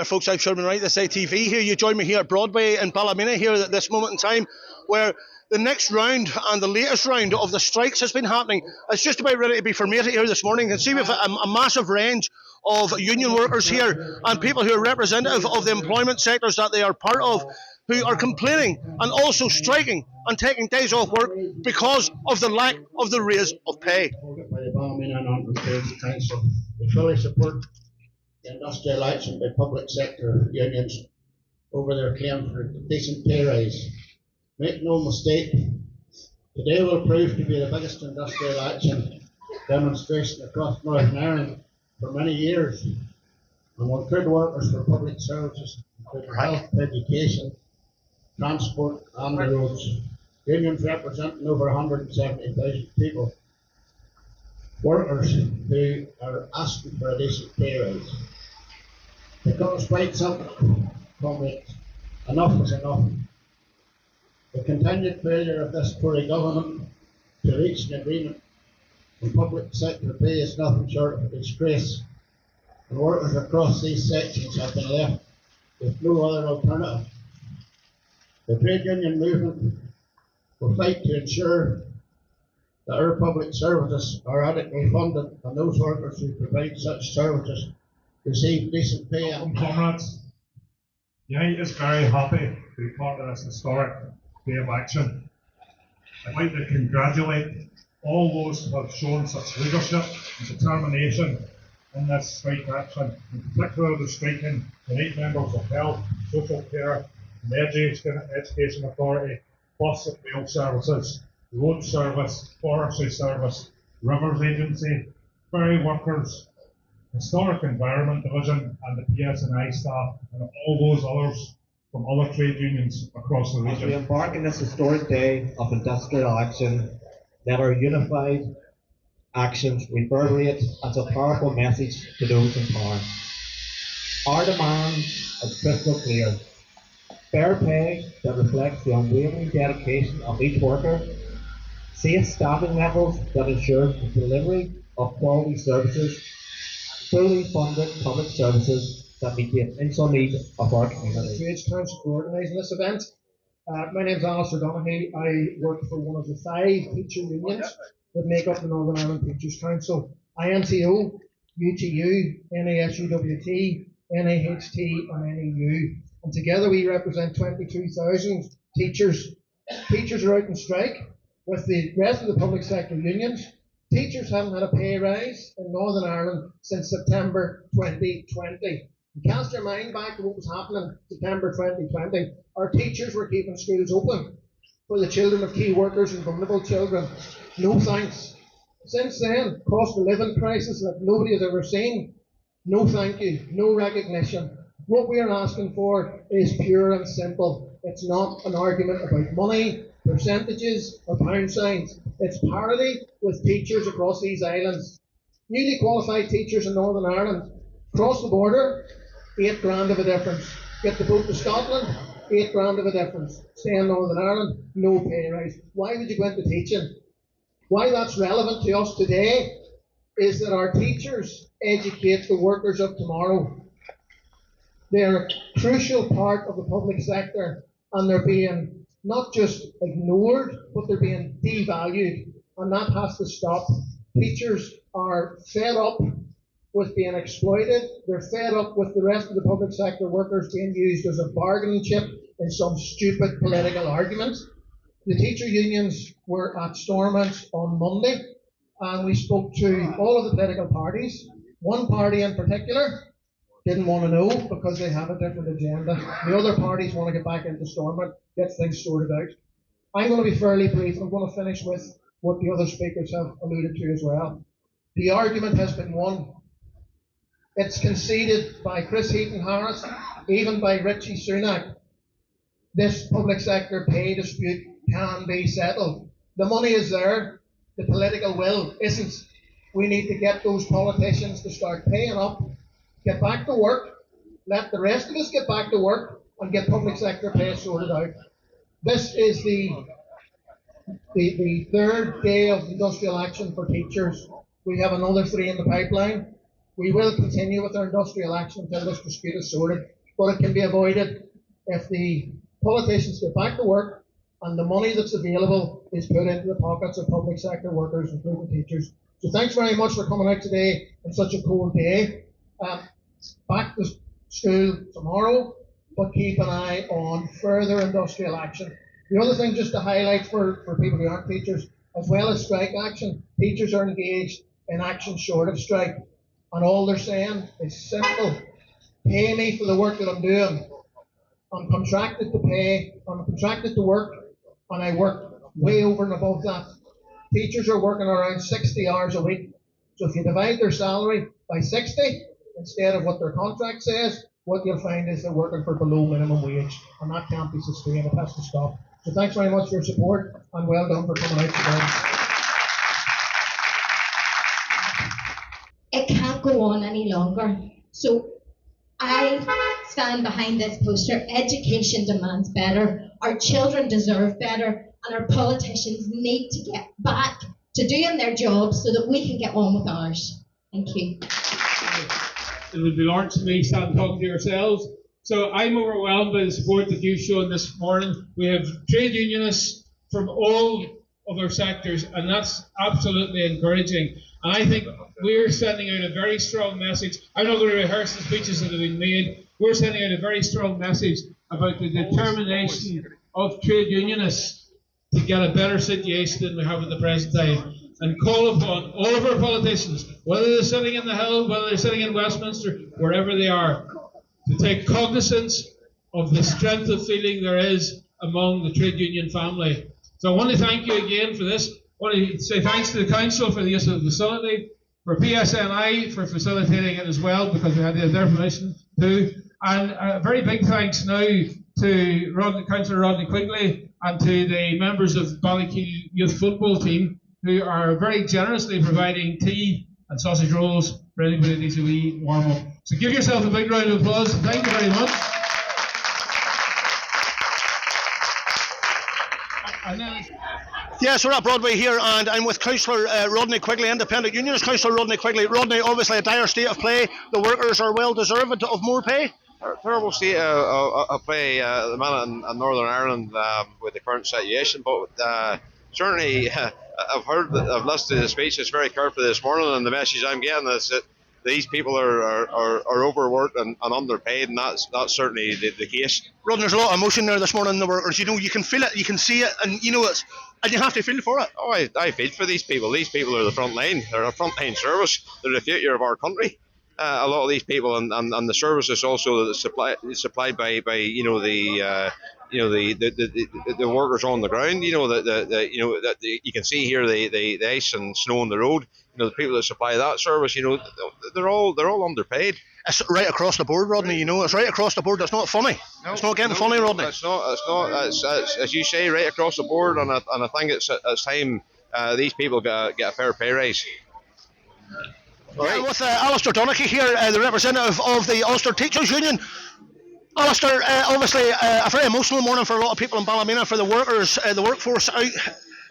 there, folks. I'm Sherman Wright, this ATV here. You join me here at Broadway in Ballymena here at this moment in time, where the next round and the latest round of the strikes has been happening. It's just about ready to be formated here this morning. You can see we've a massive range of union workers here and people who are representative of the employment sectors that they are part of, who are complaining and also striking and taking days off work because of the lack of the raise of pay. By the Ballymena and Council, we fully support the industrial action by public sector unions over their claim for a decent pay rise. Make no mistake, today will prove to be the biggest industrial action demonstration across Northern Ireland for many years, and will include workers for public services, including health, education, transport and the roads. Unions representing over 170,000 people. Workers who are asking for a decent pay rise. It becomes quite simple, comrades. Enough is enough. The continued failure of this Tory government to reach an agreement on public sector pay is nothing short of a disgrace, and workers across these sections have been left with no other alternative. The trade union movement will fight to ensure that our public services are adequately funded and those workers who provide such services receive decent pay. Comrades, Unite is very happy to be part of this historic day of action. I'd like to congratulate all those who have shown such leadership and determination in this strike action, in particular the striking Unite members of Health, Social Care and the Education Authority, Bus and Rail Services, Road Service, Forestry Service, Rivers Agency, Ferry Workers, Historic Environment Division and the PSNI staff, and all those others from other trade unions across the region. As we embark on this historic day of industrial action, let our unified actions reverberate as a powerful message to those in power. Our demand is crystal clear. Fair pay that reflects the unwavering dedication of each worker, safe staffing levels that ensure the delivery of quality services, fully funded public services that meet the essential needs of our community. Trades Council for organising this event. My name is Alistair Donaghy. I work for one of the 5 teacher unions that make up the Northern Ireland Teachers Council: INTO, UTU, NASUWT, NAHT and NEU. And together we represent 22,000 teachers. Teachers are out on strike with the rest of the public sector unions. Teachers haven't had a pay rise in Northern Ireland since September 2020. You cast your mind back to what was happening in September 2020. Our teachers were keeping schools open for the children of key workers and vulnerable children. No thanks. Since then, cost of living crisis like nobody has ever seen. No thank you, no recognition. What we are asking for is pure and simple. It's not an argument about money, percentages or pound signs. It's parity with teachers across these islands. Newly qualified teachers in Northern Ireland, cross the border, £8,000 of a difference. Get the boat to Scotland, £8,000 of a difference. Stay in Northern Ireland, no pay rise. Why would you go into teaching? Why that's relevant to us today is that our teachers educate the workers of tomorrow. They're a crucial part of the public sector, and they're being not just ignored, but they're being devalued, and that has to stop. Teachers are fed up with being exploited. They're fed up with the rest of the public sector workers being used as a bargaining chip in some stupid political argument. The teacher unions were at Stormont on Monday, and we spoke to all of the political parties. One party in particular didn't want to know because they have a different agenda. The other parties want to get back into Stormont, get things sorted out. I'm going to be fairly brief. I'm going to finish with what the other speakers have alluded to as well. The argument has been won. It's conceded by Chris Heaton-Harris, even by Richie Sunak. This public sector pay dispute can be settled. The money is there. The political will isn't. We need to get those politicians to start paying up, get back to work, let the rest of us get back to work, and get public sector pay sorted out. This is the third day of industrial action for teachers. We have another 3 in the pipeline. We will continue with our industrial action until this dispute is sorted, but it can be avoided if the politicians get back to work and the money that's available is put into the pockets of public sector workers, including teachers. So thanks very much for coming out today on such a cold day. Back to school tomorrow, but keep an eye on further industrial action. The other thing just to highlight for people who aren't teachers, as well as strike action, teachers are engaged in action short of strike. And all they're saying is simple: pay me for the work that I'm doing. I'm contracted to pay, I'm contracted to work, and I work way over and above that. Teachers are working around 60 hours a week. So if you divide their salary by 60, instead of what their contract says, what you'll find is they're working for below minimum wage, and that can't be sustained. It has to stop. So thanks very much for your support, and well done for coming out today. It can't go on any longer. So I stand behind this poster. Education demands better. Our children deserve better, and our politicians need to get back to doing their jobs so that we can get on with ours. Thank you. It would be large to me standing talking to yourselves. So I'm overwhelmed by the support that you've shown this morning. We have trade unionists from all of our sectors, and that's absolutely encouraging. And I think we're sending out a very strong message. I'm not going to rehearse the speeches that have been made. We're sending out a very strong message about the determination of trade unionists to get a better situation than we have at the present time, and call upon all of our politicians, whether they're sitting in the Hill, whether they're sitting in Westminster, wherever they are, to take cognizance of the strength of feeling there is among the trade union family. So I want to thank you again for this. I want to say thanks to the Council for the use of the facility, for PSNI for facilitating it as well, because we had their permission too. And a very big thanks now to Councillor Rodney Quigley and to the members of the Ballykeil Youth Football Team, who are very generously providing tea and sausage rolls for anybody that needs a wee warm up. So give yourself a big round of applause. Thank you very much. Yes, we're at Broadway here, and I'm with Councillor Rodney Quigley, Independent Unionist. Councillor Rodney Quigley. Rodney, obviously a dire state of play. The workers are well deserved of more pay. Terrible state of play at the minute in Northern Ireland with the current situation, but certainly I've listened to the speeches very carefully this morning, and the message I'm getting is that these people are overworked and underpaid, and that's certainly the case. Rodney, there's a lot of emotion there this morning in the workers. You know, you can feel it, you can see it, and you know it's, and you have to feel for it. Oh, I feel for these people. These people are the front line. They're a front line service. They're the future of our country. A lot of these people and the services also supplied by you know the workers on the ground. You know you can see here the ice and snow on the road. You know, the people that supply that service. You know, they're all underpaid. It's right across the board, Rodney. You know, it's right across the board. It's not funny. No, it's not getting funny, Rodney. It's not. It's as you say, right across the board. And I think it's time these people get a fair pay rise. Right. Yeah, with Alistair Donaghy here, the representative of the Ulster Teachers Union. Alistair, obviously a very emotional morning for a lot of people in Ballymena, for the workers, the workforce out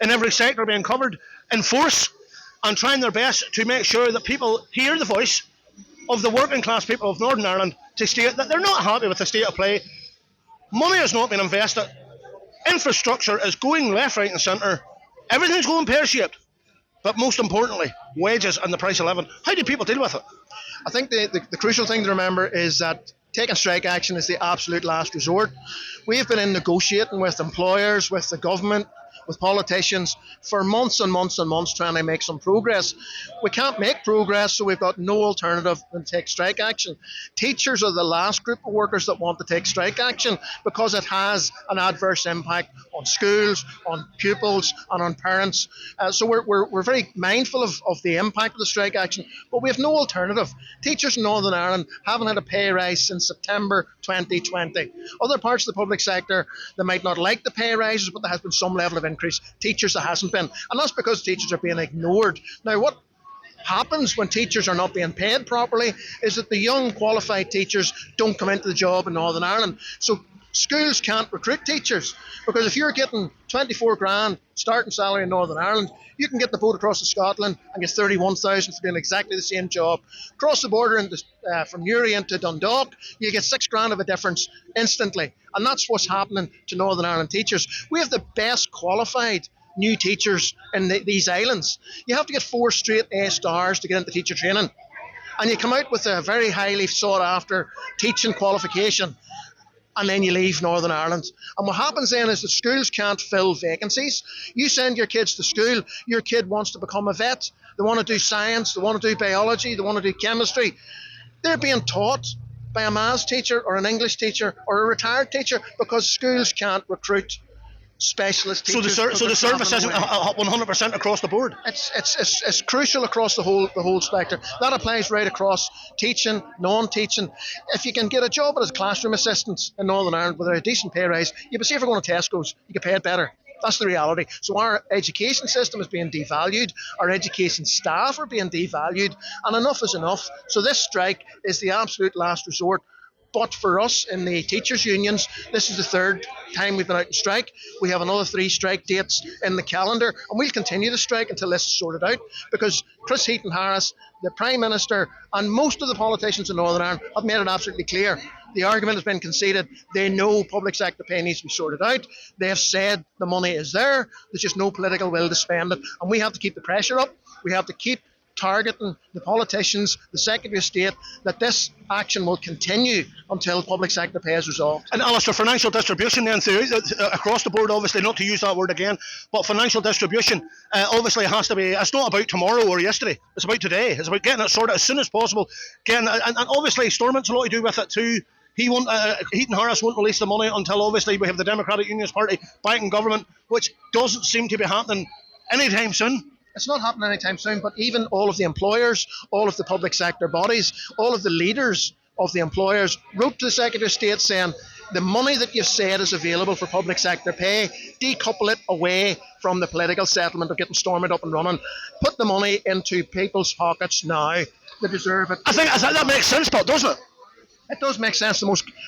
in every sector being covered in force and trying their best to make sure that people hear the voice of the working class people of Northern Ireland to state that they're not happy with the state of play. Money has not been invested. Infrastructure is going left, right and centre. Everything's going pear-shaped. But most importantly, wages and the price of living. How do people deal with it? I think the crucial thing to remember is that taking strike action is the absolute last resort. We've been in negotiating with employers, with the government, with politicians for months and months and months trying to make some progress. We can't make progress, so we've got no alternative than take strike action. Teachers are the last group of workers that want to take strike action because it has an adverse impact on schools, on pupils and on parents. So we're very mindful of the impact of the strike action, but we have no alternative. Teachers in Northern Ireland haven't had a pay rise since September 2020. Other parts of the public sector, they might not like the pay rises, but there has been some level of increase. Teachers, there hasn't been. And that's because teachers are being ignored. Now, what happens when teachers are not being paid properly is that the young qualified teachers don't come into the job in Northern Ireland. So Schools can't recruit teachers because if you're getting 24 grand starting salary in Northern Ireland, you can get the boat across to Scotland and get 31,000 for doing exactly the same job. Cross the border from Newry into Dundalk, you get 6 grand of a difference instantly. And that's what's happening to Northern Ireland teachers. We have the best qualified new teachers in these islands. You have to get 4 straight A stars to get into teacher training. And you come out with a very highly sought after teaching qualification, and then you leave Northern Ireland. And what happens then is that schools can't fill vacancies. You send your kids to school, your kid wants to become a vet, they want to do science, they want to do biology, they want to do chemistry. They're being taught by a maths teacher or an English teacher or a retired teacher because schools can't recruit specialist teachers. So the service isn't 100% across the board. It's crucial across the whole spectrum. That applies right across teaching, non-teaching. If you can get a job as a classroom assistant in Northern Ireland with a decent pay rise, you can see if you're going to Tesco's, you get paid better. That's the reality. So our education system is being devalued. Our education staff are being devalued, and enough is enough. So this strike is the absolute last resort. But for us in the teachers' unions, this is the 3rd time we've been out on strike. We have another 3 strike dates in the calendar, and we'll continue to strike until this is sorted out, because Chris Heaton-Harris, the Prime Minister, and most of the politicians in Northern Ireland have made it absolutely clear. The argument has been conceded. They know public sector pay needs to be sorted out. They have said the money is there. There's just no political will to spend it. And we have to keep the pressure up. We have to keep targeting the politicians, the Secretary of State, that this action will continue until public sector pay is resolved. And Alistair, financial distribution then across the board, obviously, not to use that word again, but financial distribution obviously has to be, it's not about tomorrow or yesterday, it's about today. It's about getting it sorted as soon as possible. And obviously Stormont's a lot to do with it too. Heaton-Harris won't release the money until obviously we have the Democratic Unionist Party back in government, which doesn't seem to be happening anytime soon. It's not happening anytime soon, but even all of the employers, all of the public sector bodies, all of the leaders of the employers wrote to the Secretary of State saying the money that you've said is available for public sector pay, decouple it away from the political settlement of getting Stormont up and running. Put the money into people's pockets now. They deserve it. I think that makes sense, but doesn't it? It does make sense to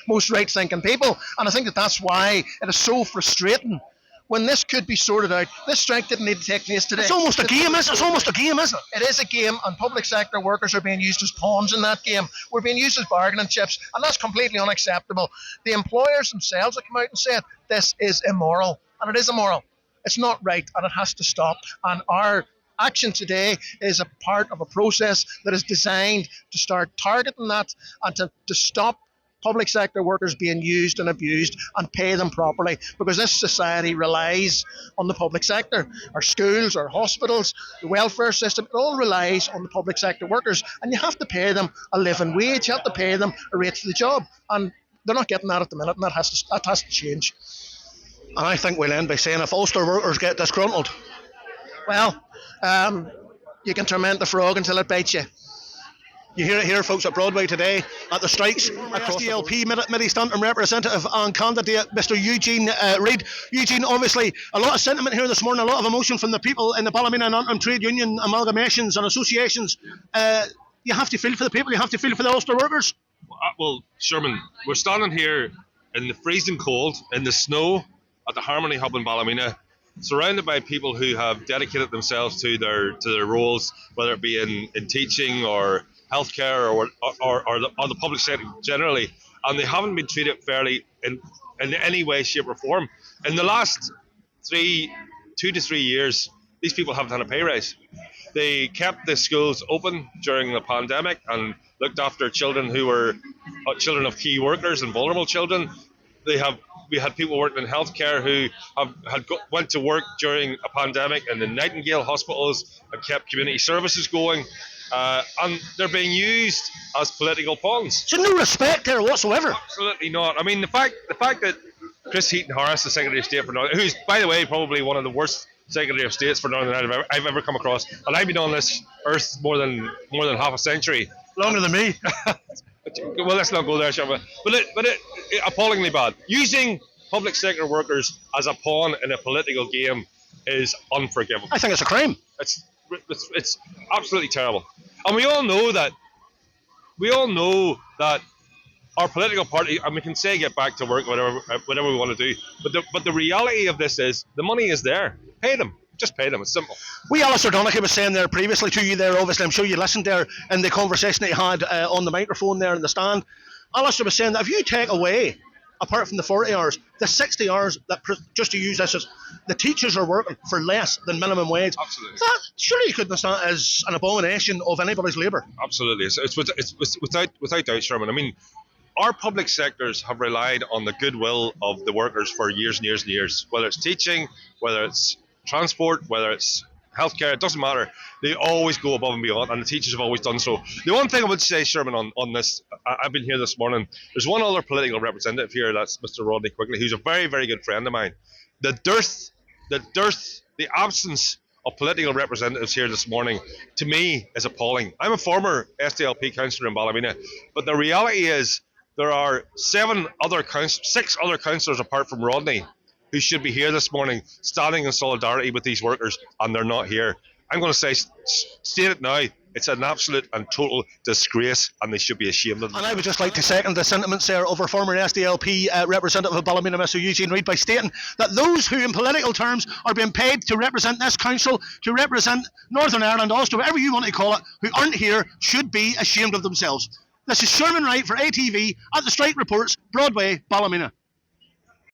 most right-thinking people, and I think that's why it is so frustrating. When this could be sorted out, this strike didn't need to take place today. It's almost a game, isn't it? It's almost a game, isn't it? It is a game, and public sector workers are being used as pawns in that game. We're being used as bargaining chips, and that's completely unacceptable. The employers themselves have come out and said this is immoral, and it is immoral. It's not right, and it has to stop. And our action today is a part of a process that is designed to start targeting that and to stop public sector workers being used and abused and pay them properly, because this society relies on the public sector. Our schools, our hospitals, the welfare system, it all relies on the public sector workers, and you have to pay them a living wage, you have to pay them a rate for the job, and they're not getting that at the minute, and that has to change. And I think we'll end by saying if Ulster workers get disgruntled, well, you can torment the frog until it bites you. You hear it here, folks, at Broadway today at the strikes across SDLP Mid-Stanton representative and candidate, Mr. Eugene Reid. Eugene, obviously, a lot of sentiment here this morning, a lot of emotion from the people in the Ballymena and Antrim trade union amalgamations and associations. You have to feel for the people, you have to feel for the Ulster workers. Well, Sherman, we're standing here in the freezing cold, in the snow, at the Harmony Hub in Ballymena, surrounded by people who have dedicated themselves to their roles, whether it be in teaching or healthcare or the public sector generally, and they haven't been treated fairly in any way, shape or form. In the last 2 to 3 years, these people haven't had a pay rise. They kept the schools open during the pandemic and looked after children who were children of key workers and vulnerable children. We had people working in healthcare who went to work during a pandemic in the Nightingale hospitals and kept community services going. And they're being used as political pawns. So no respect there whatsoever. Absolutely not. I mean, the fact that Chris Heaton-Harris, the Secretary of State for Northern, who's, by the way, probably one of the worst Secretary of States for Northern Ireland I've ever come across, and I've been on this earth more than half a century. Longer than me. Well, let's not go there, Sherman. But it appallingly bad. Using public sector workers as a pawn in a political game is unforgivable. I think it's a crime. It's absolutely terrible, and we all know that our political party, and we can say get back to work, whatever we want to do. But the reality of this is the money is there. Pay them. Just pay them. It's simple. Alistair Donaghy was saying there previously to you there, obviously, I'm sure you listened there in the conversation that he had on the microphone there in the stand. Alistair was saying that if you take away, apart from the 40 hours, the 60 hours that, just to use this as, the teachers are working for less than minimum wage. Absolutely. That surely you couldn't stand as an abomination of anybody's labour. Absolutely. It's without doubt, Sherman. I mean, our public sectors have relied on the goodwill of the workers for years and years and years. Whether it's teaching, whether it's transport, whether it's healthcare, it doesn't matter. They always go above and beyond, and the teachers have always done so. The one thing I would say, Sherman, on this, I've been here this morning. There's one other political representative here, that's Mr. Rodney Quigley, who's a very, very good friend of mine. The absence of political representatives here this morning, to me, is appalling. I'm a former SDLP councillor in Ballymena, but the reality is there are 6 other councillors apart from Rodney who should be here this morning standing in solidarity with these workers, and they're not here. I'm going to state it now, it's an absolute and total disgrace, and they should be ashamed of it. And I would just like to second the sentiments there of our former SDLP representative of Ballymena, Mr. Eugene Reid, by stating that those who in political terms are being paid to represent this council, to represent Northern Ireland, Ulster, whatever you want to call it, who aren't here, should be ashamed of themselves. This is Sherman Wright for ATV at the Strike Reports, Broadway, Ballymena.